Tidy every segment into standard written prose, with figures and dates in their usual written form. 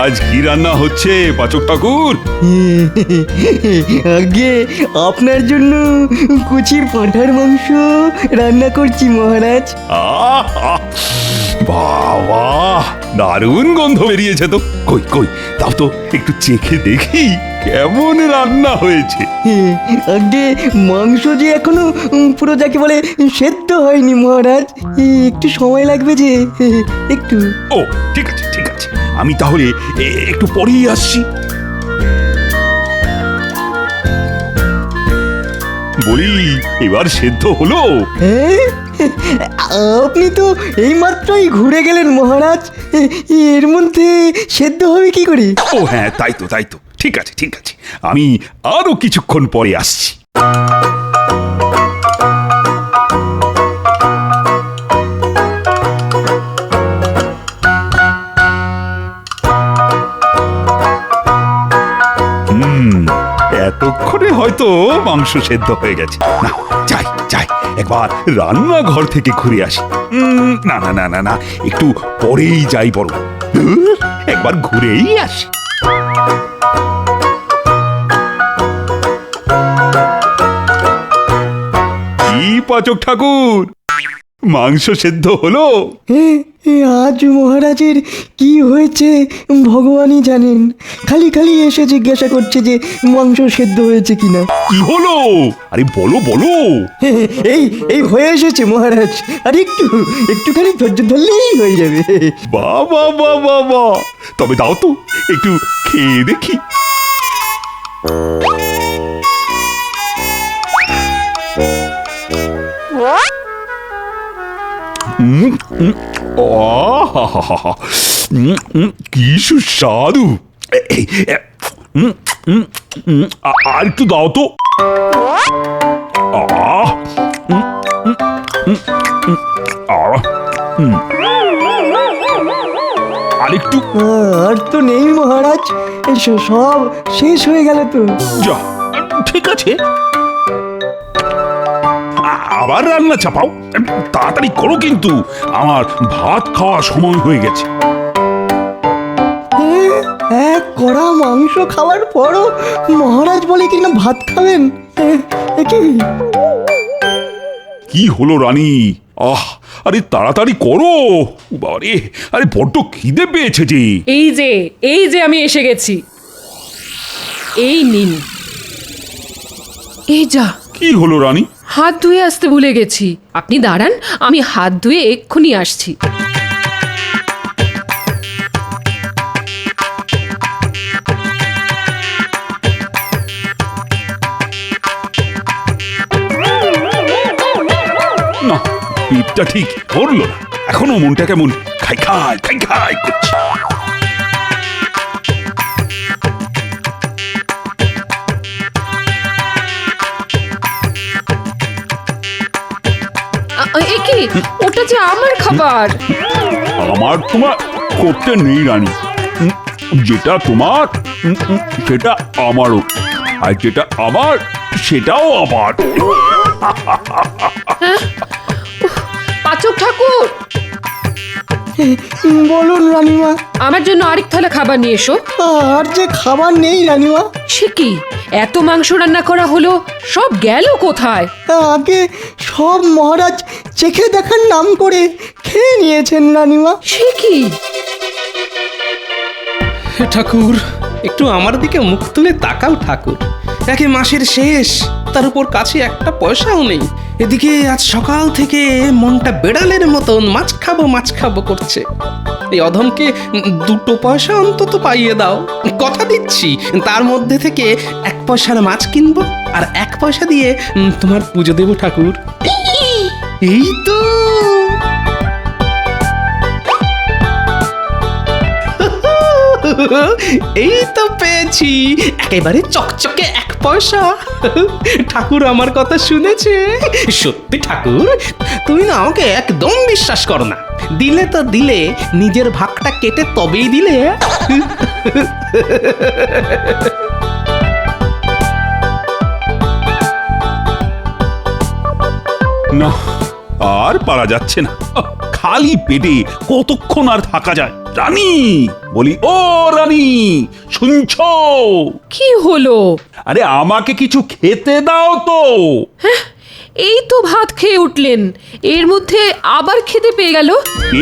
আজ কি রান্না হচ্ছে পাচক ঠাকুর? আগে আপনার জন্য কুচির পাঁঠার মাংস রান্না করছি মহারাজ। আহা! বাবা, দারুণ গন্ধ বেরিয়েছে তো। কই কই তাও তো একটু চেখে দেখি কেমন রান্না হয়েছে। আগে মাংস যে এখনো পুরো যাকে বলে সেদ্ধ হয়নি মহারাজ, একটু সময় লাগবে যে, একটু। ও ঠিক আছে ঠিক আছে, আমি তাহলে একটু পরেই আসছি। বলি, এবার সেদ্ধ হলো? হ্যাঁ, আপনি তো এইমাত্রই ঘুরে গেলেন মহারাজ, এর মধ্যে সেদ্ধ হবে কি করে? ও হ্যাঁ, তাই তো তাই তো, ঠিক আছে ঠিক আছে, আমি আরো কিছুক্ষণ পরে আসছি। এতক্ষণে হয়তো মাংস সেদ্ধ হয়ে গেছে। না, যাই যাই, একবার রান্নাঘর থেকে ঘুরে আসি। না না না না না, একটু পরেই যাই বড়, একবার ঘুরেই আসি। কি পাচক ঠাকুর, মাংস সেদ্ধ হলো? আজ মহারাজের কি হয়েছে ভগবানই জানেন, খালি খালি এসে জিজ্ঞাসা করছে যে মাংস সেদ্ধ হয়েছে কিনা। কি হলো? আরে বলো বলো। এই এই হয়ে এসেছে মহারাজ, আর একটুখানি ধৈর্য ধরলেই হয়ে যাবে। বাবা বাবা বা, তবে দাও তো একটু খেয়ে দেখি। কি সুস্বাদু। আর একটু দাও তো। আরেকটু। আর তো নেই মহারাজ, সব শেষ হয়ে গেল তো। যা, ঠিক আছে, আবার রান্না চাপাও, তাড়াতাড়ি করো কিন্তু, আমার ভাত খাওয়ার সময় হয়ে গেছে। এক কড়া মাংস খাওয়ার পরও মহারাজ বলে কিনা ভাত খাবেন। কি হলো রানী? আরে তাড়াতাড়ি করো বাবারে, আরে বড্ড খিদে পেয়েছে যে। এই যে আমি এসে গেছি, এই নিন। এই যা, কি হলো রানী? হাত ধুয়ে আসতে ভুলে গেছি। আপনি দাঁড়ান, আমি হাত ধুয়ে এক্ষুনি আসছি। না, পেটটা ঠিক ধরলো না, এখনো মনটা কেমন খাই খাই খাই খাই করছে। কি ওটা যে আমার খাবার। আমার তোমার করতে নেই রানী, যেটা তোমার সেটা আমারও, আর যেটা আমার সেটাও আমার। পাচক ঠাকুর, বলুন রানীমা। আমার জন্য আরেক থালা খাবার নিয়ে এসো। আর যে খাবার নেই রানীমা। সে কি, এত মাংস রান্না করা হলো, সব গেল কোথায়? আগে সব মহারাজ চেখে দেখার নাম করে খেয়ে নিয়েছেন রানীমা। সে কি? ঠাকুর, একটু আমার দিকে মুখ তুলে তাকাও ঠাকুর। একে মাসের শেষ, তার উপর কাছে একটা পয়সাও নেই। এদিকে আজ সকাল থেকে মনটা বেড়ালের মতন মাছ খাবো করছে। এই অধমকে 2 পয়সা অন্তত পাইয়ে দাও, কথা দিচ্ছি তার মধ্যে থেকে 1 পয়সার মাছ কিনবো, আর 1 পয়সা দিয়ে তোমার পুজো দেবো ঠাকুর। এই তো এই তো পেয়েছি, একেবারে চকচকে 1 পয়সা। ঠাকুর আমার কথা শুনেছে। সত্যি ঠাকুর, তুমি না আমাকে একদম বিশ্বাস করো না। দিলে তো দিলে, নিজের ভাগটা কেটে তবেই দিলে। না, আর পারা যাচ্ছে না, খালি পেটে কতক্ষণ আর থাকা যায়। রানী, বলি ও রানী, শুনছো? কি হলো? আরে আমাকে কিছু খেতে দাও তো। এই তো ভাত খেয়ে উঠলেন, এর মধ্যে আবার খেতে পেয়ে গেল।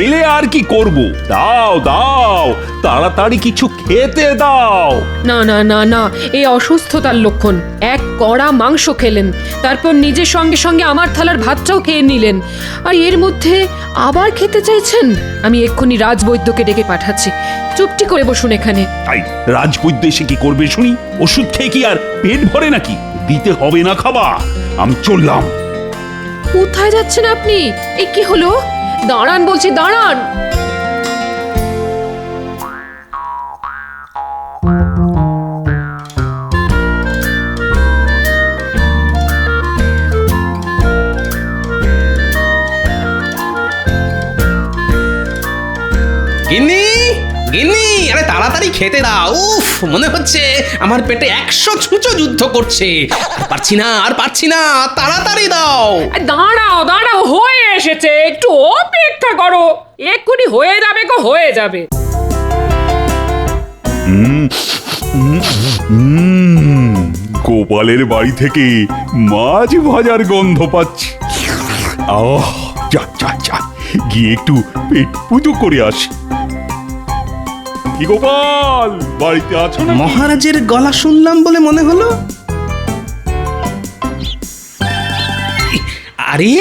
এলে আর কি করব? দাও দাও, তাড়াতাড়ি কিছু খেতে দাও। না না না না, এই অসুস্থতার লক্ষণ। এক কড়া মাংস খেলেন, তারপর নিজের সঙ্গে সঙ্গে আমার থালার ভাতটাও খেয়ে নিলেন, আর এর মধ্যে আবার খেতে চাইছেন? আমি এক্ষুনি রাজবৈদ্যকে ডেকে পাঠাচ্ছি। চুপটি করে বসুন এখানে। তাই রাজবৈদ্য এসে কি করবে শুনি? ওষুধ খেয়ে কি আর পেট ভরে নাকি? দিতে হবে না খাবার। আমি চললাম। কোথায় যাচ্ছেন আপনি? এ কি হলো? দাঁড়ান বলছি, দাঁড়ান। গিন্নি, গিন্নি, আরে তাড়াতাড়ি খেতে দাও। উফ, মনে হচ্ছে আমার পেটে 100 ছুঁচো যুদ্ধ করছে। আর পারছি না, আর পারছি না, তাড়াতাড়ি দাও। দাঁড়াও দাঁড়াও, হয়ে এসেছে, একটু অপেক্ষা করো, এক্ষুনি হয়ে যাবে গো, হয়ে যাবে। গোপালের বাড়ি থেকে মাছ ভাজার গন্ধ পাচ্ছি। আহ, যা যা যা, গিয়ে একটু পেট পুজো করে আসি। কি গোপাল, বাড়িতে আছো না? মহারাজের গলা শুনলাম বলে মনে হলো। আরে,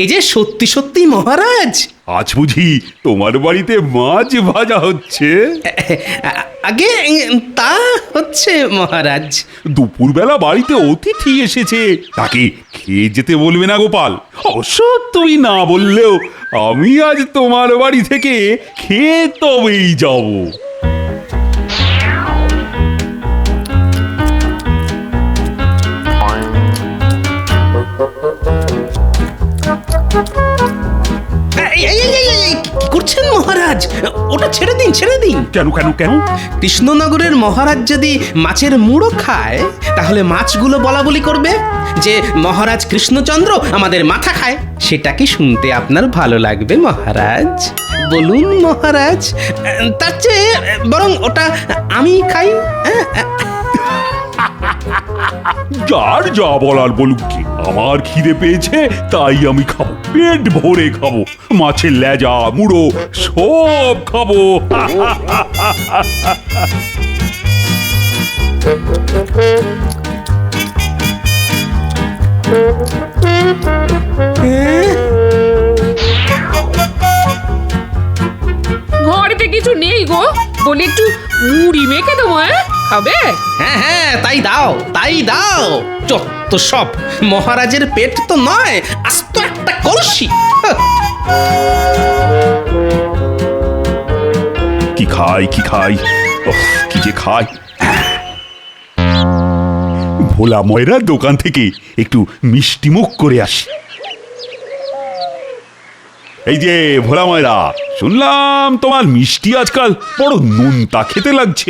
এই যে সত্যি সত্যি মহারাজ। আজ বুঝি তোমার বাড়িতে মাছ ভাজা হচ্ছে? আগে তা হচ্ছে মহারাজ। দুপুরবেলা বাড়িতে অতিথি এসেছে, তাকে খেয়ে যেতে বলবে না গোপাল? অবশ্য তুমি না বললেও আমি আজ তোমার বাড়ি থেকে খেয়ে তবেই যাব। কি করছেন মহারাজ? ওটা ছেড়ে দিন, ছেড়ে দিন। কেন কেন কেন? কৃষ্ণনগরের মহারাজ যদি মাছের মুড়ো খায়, তাহলে মাছগুলো বলা বলি করবে যে মহারাজ কৃষ্ণচন্দ্র আমাদের মাথা খায়। সেটা কি শুনতে আপনার ভালো লাগবে মহারাজ? বলুন মহারাজ, তার চেয়ে বরং ওটা আমি খাই। যার যা বলার বলুক কি, আমার খিদে পেয়েছে তাই আমি খাবো, পেট ভরে খাবো, মাছের লেজা মুড়ো সব খাবো। ঘরেতে কিছু নেই গো, বলি একটু মুড়ি মেখে দেবো। খাবে? হ্যাঁ হ্যাঁ, তাই দাও, তাই দাও। যত সব, মহারাজের পেট তো নয়, আস্ত একটা কলসি। কি খাই কি খাই, কি যে খাই। ভোলা ময়রার দোকান থেকে একটু মিষ্টি মুখ করে আসি। এই যে ভোলা ময়রা, শুনলাম তোমার মিষ্টি আজকাল বড় নোনতা খেতে লাগছে।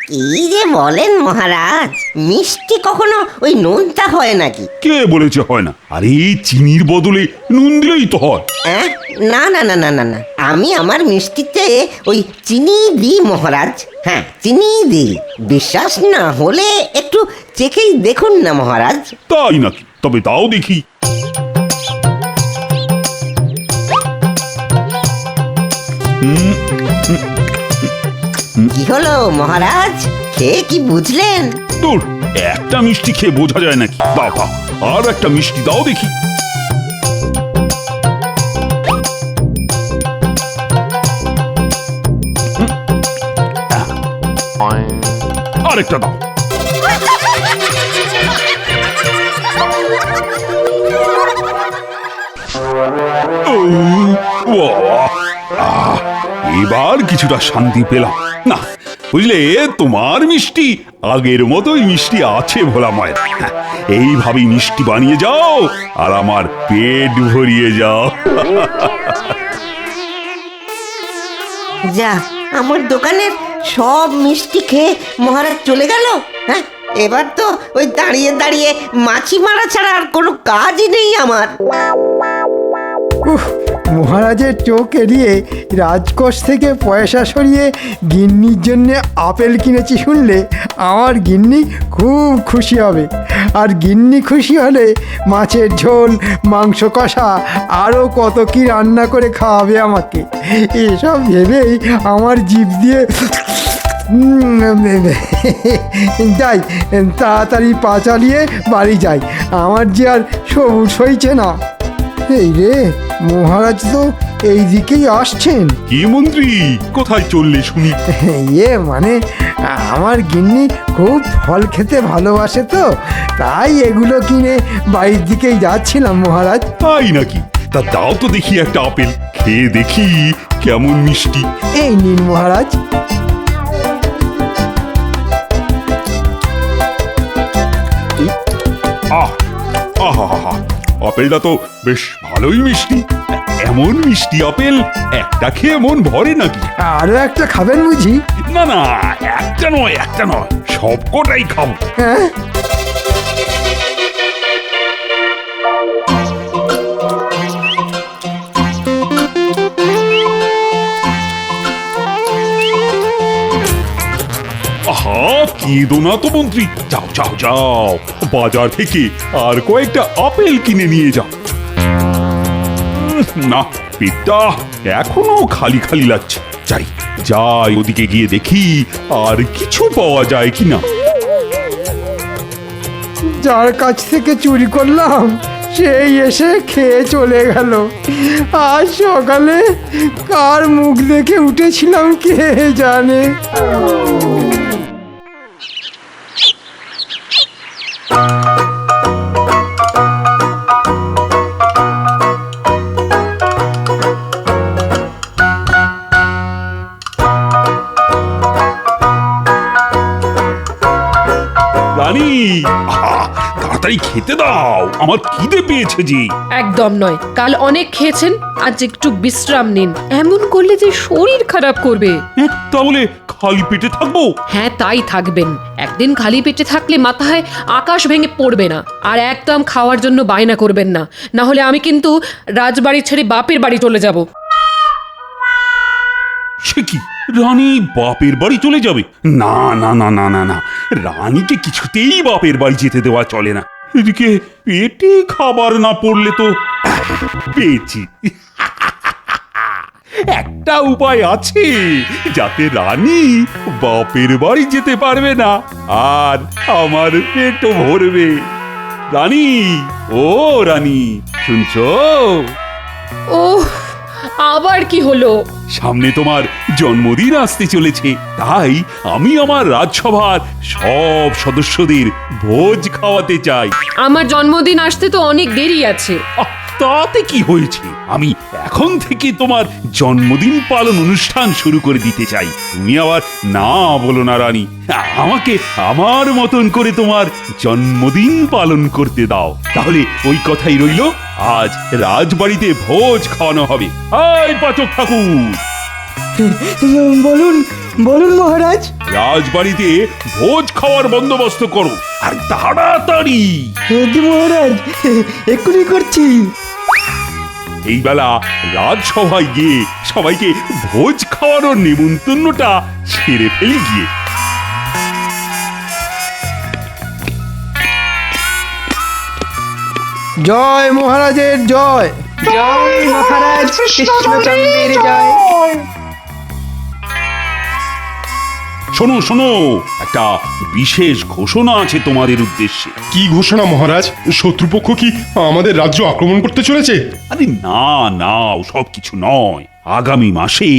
কি যে বলেন মহারাজ, মিষ্টি কখনো ওই নোনতা হয় নাকি? কে বলেছে হয় না? আরে চিনির বদলে নুন দিলেই তো হয়। না না না না না না, আমি আমার মিষ্টিতে ওই চিনি দিই মহারাজ। হ্যাঁ, চিনি দিই। বিশ্বাস না হলে একটু চেখেই দেখুন না মহারাজ। তাই নাকি? তবে তাও দেখি। কি হলো মহারাজ, খেয়ে কি বুঝলেন? দূর, একটা মিষ্টি খেয়ে বোঝা যায় নাকি? দাও দাও, আর একটা মিষ্টি দাও দেখি। আরেকটা দাও। এবার কিছুটা শান্তি পেলাম। না বুঝলে, তোমার মিষ্টি আগের মতোই মিষ্টি আছে ভোলা মায়ের। এইভাবেই মিষ্টি বানিয়ে যাও আর আমার পেট ভরিয়ে যাও। যা, আমার দোকানের সব মিষ্টি খেয়ে মহারাজ চলে গেল। হ্যাঁ, এবার তো ওই দাঁড়িয়ে দাঁড়িয়ে মাছি মারা ছাড়া আর কোনো কাজই নেই আমার। উফ, মহারাজের চোখ এড়িয়ে রাজকোষ থেকে পয়সা সরিয়ে গিন্নির জন্য আপেল কিনেছি শুনলে আমার গিন্নি খুব খুশি হবে। আর গিন্নি খুশি হলে মাছের ঝোল, মাংস কষা, আরও কত কি রান্না করে খাওয়াবে আমাকে। এসব ভেবেই আমার জিভ দিয়ে যাই, তাড়াতাড়ি পা চালিয়ে বাড়ি যাই, আমার যে আর সবুজ হইছে না। এই রে, মহারাজ তো এই দিকেই আসছেন। কি মন্ত্রী, কোথায় চললে শুনি? মানে আমার গিন্নি খুব ফল খেতে ভালোবাসে তো, তাই এগুলো কিনে বাড়ির দিকেই যাচ্ছিলাম মহারাজ। তাই নাকি? তা দাও তো দেখি একটা আপেল, খেয়ে দেখি কেমন মিষ্টি। এই নিন মহারাজ। আহ আহা, আপেলটা তো বেশ ভালোই মিষ্টি। এমন মিষ্টি আপেল একটা খেয়ে মন ভরে নাকি? আরও একটা খাবেন বুঝি? না না, একটা নয় সবকটাই খাবো। হ্যাঁ, আহা, কেঁদো না তো মন্ত্রী, যাও যাও যাও, বাজার থেকে আর কয়েকটা আপেল কিনে নিয়ে যাও। না, পেটটা এখনো খালি খালি লাগছে। যাই ওদিকে গিয়ে দেখি আর কিছু পাওয়া যায় কিনা। যার কাছ থেকে চুরি করলাম সেই এসে খেয়ে চলে গেল। আজ সকালে কার মুখ দেখে উঠেছিলাম কে জানে। রানী, আহা, তাড়াতাড়ি খেতে দাও, আমার খিদে পেয়েছে যে। একদম নয়, কাল অনেক খেয়েছেন, আজ একটু বিশ্রাম নিন। এমন করলে যে শরীর খারাপ করবে। তাহলে খালি পেটে থাকবো? হ্যাঁ, তাই থাকবেন। একদিন খালি পেটে থাকলে মাথায় আকাশ ভেঙে পড়বে না। আর একদম খাওয়ার জন্য বায়না করবেন না, না হলে আমি কিন্তু রাজবাড়ি ছেড়ে বাপের বাড়ি চলে যাব। সে কি, রানী বাপের বাড়ি চলে যাবে? না না না না না না, রানীকে কিছুতেই বাপের বাড়ি যেতে দেওয়া চলে না। এদিকে পেটে খাবার না পড়লে তো পেয়েছি। একটা উপায় আছে যাতে রানী বাপের বাড়ি যেতে পারবে না আর আমার পেটও ভরবে। রানী, ও রানী, শুনছো? ওহ, আবার কি হলো? সামনে তোমার জন্মদিন আসতে চলেছে, তাই আমি আমার রাজসভার সব সদস্যদের ভোজ খাওয়াতে চাই। আমার জন্মদিন আসতে তো অনেক দেরি আছে। আহ, তাতে কি হয়েছে? আমি এখন থেকে তোমার জন্মদিন পালন অনুষ্ঠান শুরু করে দিতে চাই। তুমি আবার না বলো না রানী, আমাকে আমার মতন করে তোমার জন্মদিন পালন করতে দাও। তাহলে ওই কথাই রইল, আজ রাজবাড়িতে ভোজ খাওয়ানো হবে। আয় পাচক ঠাকুর, বলুন বলুন মহারাজ। রাজবাড়িতে ভোজ খাওয়ার বন্দোবস্ত করো, আর তাড়াতাড়ি। জি মহারাজ, এক্ষুনি করছি। এই বেলা রাজসভায় গিয়ে সবাইকে ভোজ খাওয়ানোর নিমন্ত্রণটা ছেড়ে ফেলি গিয়ে। জয় মহারাজের জয়। জয় মহারাজ কৃষ্ণচন্দ্রের জয়। শোনো শোনো, একটা বিশেষ ঘোষণা আছে তোমাদের উদ্দেশ্যে। কি ঘোষণা মহারাজ? শত্রুপক্ষ কি আমাদের রাজ্য আক্রমণ করতে চলেছে? আরে না না, সব কিছু নয়। আগামী মাসে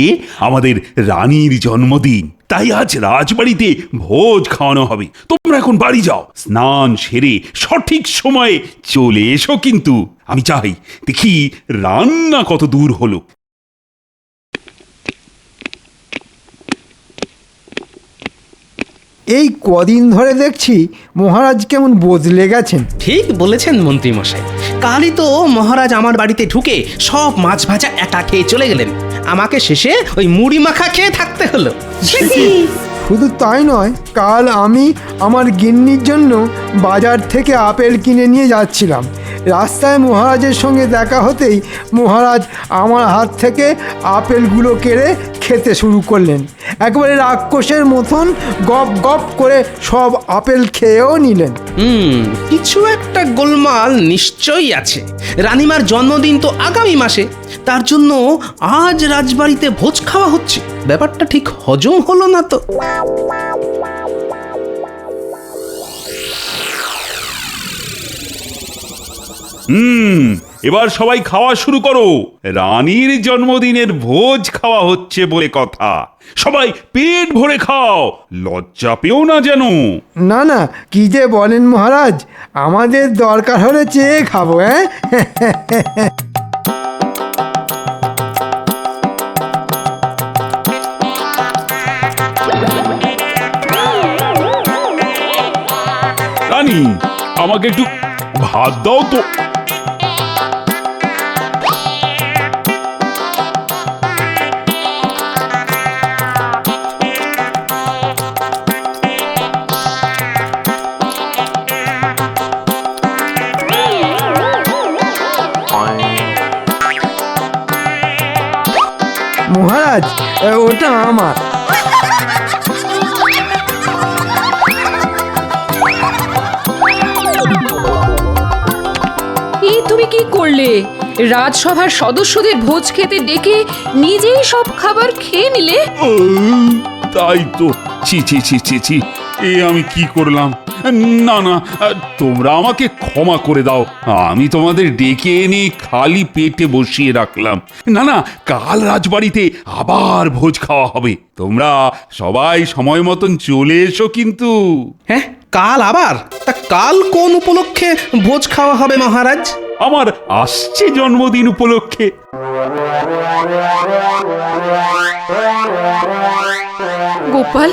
আমাদের রানীর জন্মদিন, তাই আজ রাজবাড়িতে ভোজ খাওয়ানো হবে। তোমরা এখন বাড়ি যাও, স্নান সেরে সঠিক সময়ে চলে এসো। কিন্তু আমি চাই দেখি রান্না কত দূর হলো। এই কদিন ধরে দেখছি মহারাজ কেমন বদলে গেছেন। ঠিক বলেছেন মন্ত্রী মশাই, কালই তো মহারাজ আমার বাড়িতে ঢুকে সব মাছ ভাজা একা খেয়ে চলে গেলেন। আমাকে শেষে ওই মুড়ি মাখা খেয়ে থাকতে হলো। শুধু তাই নয়, কাল আমি আমার গিন্নির জন্য বাজার থেকে আপেল কিনে নিয়ে যাচ্ছিলাম। রাস্তায় মহারাজের সঙ্গে দেখা হতেই মহারাজ আমার হাত থেকে আপেলগুলো কেড়ে খেতে শুরু করলেন। একবারে রাক্ষসের মতন গপ গপ করে সব আপেল খেয়েও নিলেন। কিছু একটা গোলমাল নিশ্চয়ই আছে। রানীমার জন্মদিন তো আগামী মাসে, তার জন্য আজ রাজবাড়িতে ভোজ খাওয়া হচ্ছে। ব্যাপারটা ঠিক হজম হলো না তো। এবার সবাই খাওয়া শুরু করো। রানীর জন্মদিনের ভোজ খাওয়া হচ্ছে বলে কথা। সবাই পেট ভরে খাও, লজ্জা পেও না যেন। না না, কি যে বলেন মহারাজ, আমাদের দরকার হলে চেয়ে খাবো। হ্যাঁ, রানী, আমাকে একটু ভাত দাও তো। মহারাজ, ওটা আমার। এই তুমি কি করলে? রাজসভার সদস্যদের ভোজ খেতে ডেকে নিজেই সব খাবার খেয়ে নিলে। তাই তো, ছি ছি ছি ছি ছি, এ আমি কি করলাম? না না, তোমরা আমাকে ক্ষমা করে দাও। আমি তোমাদের ডেকে এনে খালি পেটে বসিয়ে রাখলাম। না না, কাল রাজবাড়িতে আবার ভোজ খাওয়া হবে। তোমরা সবাই সময় মতন চলে এসো কিন্তু। হ্যাঁ, কাল আবার? তা কাল কোন উপলক্ষে ভোজ খাওয়া হবে মহারাজ? আমার আসছে জন্মদিন উপলক্ষে। গোপাল,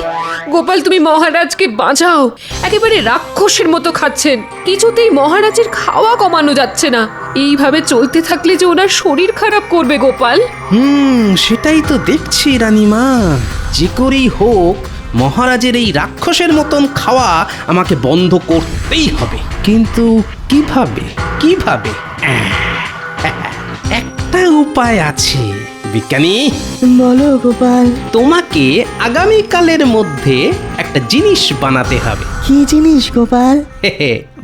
গোপাল, তুমি মহারাজকে বাঁচাও। একেবারে রাক্ষসের মতো খাচ্ছেন, কিছুতেই মহারাজের খাওয়া কমানো যাচ্ছে না। এইভাবে চলতে থাকলে যে ওনার শরীর খারাপ করবে গোপাল। সেটাই তো দেখছি রানীমা। যে করেই হোক মহারাজের এই রাক্ষসের মতন খাওয়া আমাকে বন্ধ করতেই হবে। কিন্তু কিভাবে কিভাবে? একটা উপায় আছে বিজ্ঞানী। বলো গোপাল। তোমাকে আগামীকালের মধ্যে একটা জিনিস বানাতে হবে। কি জিনিস গোপাল?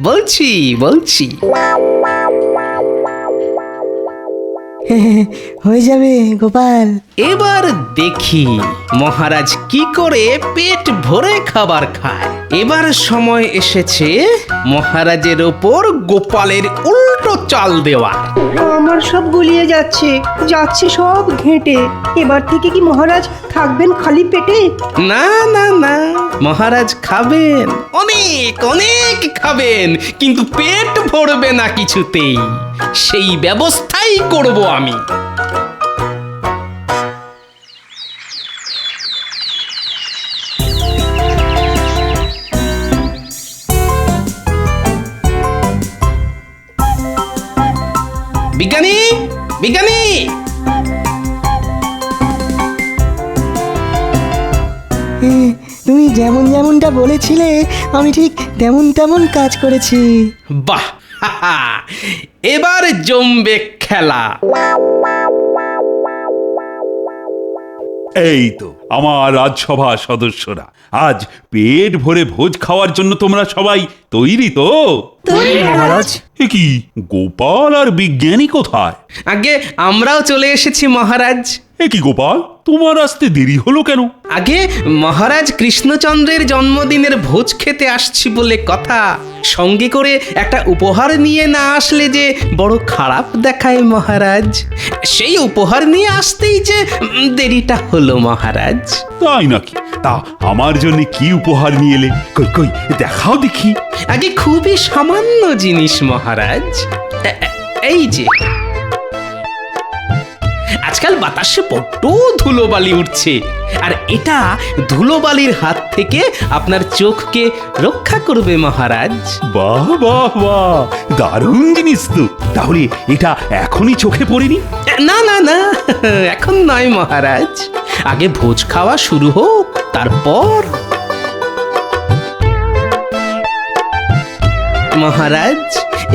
বলছি বলছি হয়ে যাবে গোপাল। এবার দেখি মহারাজ কি করে পেট ভরে খাবার খায়। এবার সময় এসেছে মহারাজের ওপর গোপালের উল্টো চাল দেওয়া। আমার সব গুলিয়ে যাচ্ছে, যাচ্ছে সব ঘেঁটে। এবার থেকে কি মহারাজ থাকবেন খালি পেটে? না না না, মহারাজ খাবেন, অনেক অনেক খাবেন, কিন্তু পেট ভরবে না কিছুতেই। সেই ব্যবস্থাই করব আমি। বিজ্ঞানী, বিজ্ঞানী, তুমি যেমন যেমনটা বলেছিলে আমি ঠিক তেমন তেমন কাজ করেছি। বাহ, এবার জমবে খেলা। এই তো আমার রাজসভা সদস্যরা, আজ পেট ভরে ভোজ খাওয়ার জন্য তোমরা সবাই তৈরি তো? মহারাজ, এ কি, গোপাল আর বিজ্ঞানী কোথায়? আগে আমরাও চলে এসেছি মহারাজ। এ কি গোপাল, তোমার আসতে দেরি হলো কেন? আগে মহারাজ কৃষ্ণচন্দ্রের জন্মদিনের ভোজ খেতে আসছি বলে কথা। সঙ্গে করে একটা উপহার নিয়ে না আসলে যে বড় খারাপ দেখায় মহারাজ। সেই উপহার নিয়ে আসতেই যে দেরিটা হলো মহারাজ। তাই নাকি? তা আমার জন্য কি উপহার নিয়ে এলে? কই কই দেখাও দেখি। আগে খুবই সামান্য জিনিস মহারাজ। এই যে, আজকাল বাতাসে বড্ড ধুলোবালি উঠছে, আর এটা ধুলোবালির হাত থেকে আপনার চোখকে রক্ষা করবে মহারাজ। বাহ বাহ বাহ, দারুণ জিনিস তো। তাহলে এটা এখনই চোখে পড়েনি? না না না, এখন নয় মহারাজ, আগে ভোজ খাওয়া শুরু হোক, তারপর। মহারাজ,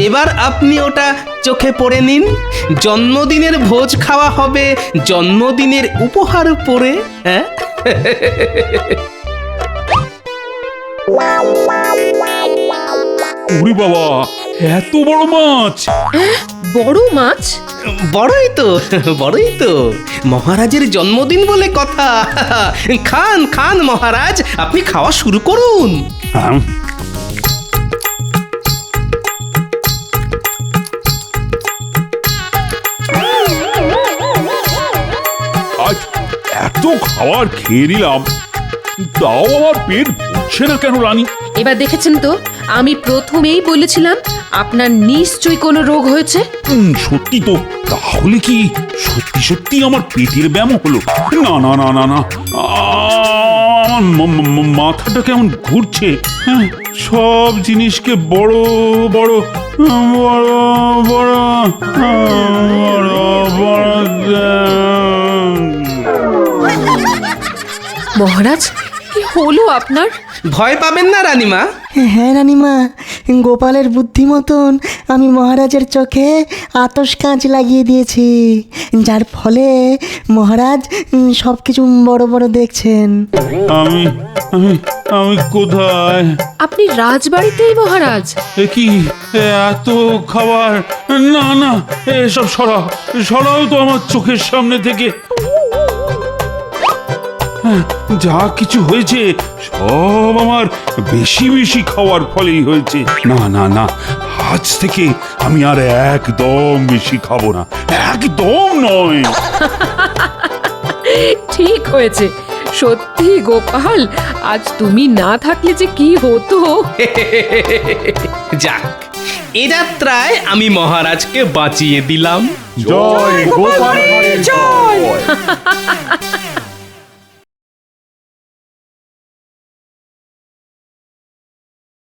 এবার আপনি ওটা চোখে পড়ে নিন। জন্মদিনের ভোজ খাওয়া হবে জন্মদিনের উপহার পরে। হ্যাঁ, ওরে বাবা, এত বড় মাছ! বড় মাছ? বড়ই তো, বড়ই তো। মহারাজের জন্মদিন বলে কথা। খান খান মহারাজ, আপনি খাওয়া শুরু করুন। আম, আজ এত খাবার খেয়ে নিলাম, তাও আমার পেট ভরছে না কেন রানী? এবার দেখেছেন তো, আমি প্রথমেই বলেছিলাম আপনার নিশ্চয়ই কোনো রোগ হয়েছে। সত্যি তো, তাহলে কি সত্যি সত্যি আমার পেটের ব্যায়াম হলো? না না না না না, আমার মাথাটা কেমন ঘুরছে। হ্যাঁ, সব জিনিসকে বড় বড় বড় বড় বড় বড়। মহারাজ, কি হলো আপনার? ভয় পাবেন না রানীমা। হ্যাঁ রানীমা, গোপালের বুদ্ধি মতন আমি মহারাজের চোখে আতশ কাঁচ লাগিয়ে দিয়েছি, যার ফলে মহারাজ সব কিছু বড় বড় দেখছেন। আমি আমি আমি কোথায়? আপনি রাজবাড়িতেই মহারাজ। এ কি এত খাবার? না না, এসব সরাও, সরাও তো আমার চোখের সামনে থেকে। হ্যাঁ, যা কিছু হয়েছে সব আমার বেশি বেশি খাওয়ার ফলেই হয়েছে। না না না, আজ থেকে আমি আর একদম বেশি খাবো না, একদম নয়। ঠিক হয়েছে। সত্যি গোপাল, আজ তুমি না থাকলে যে কি হতো। যাক, এ যাত্রায় আমি মহারাজকে বাঁচিয়ে দিলাম। জয় গোপাল, জয়।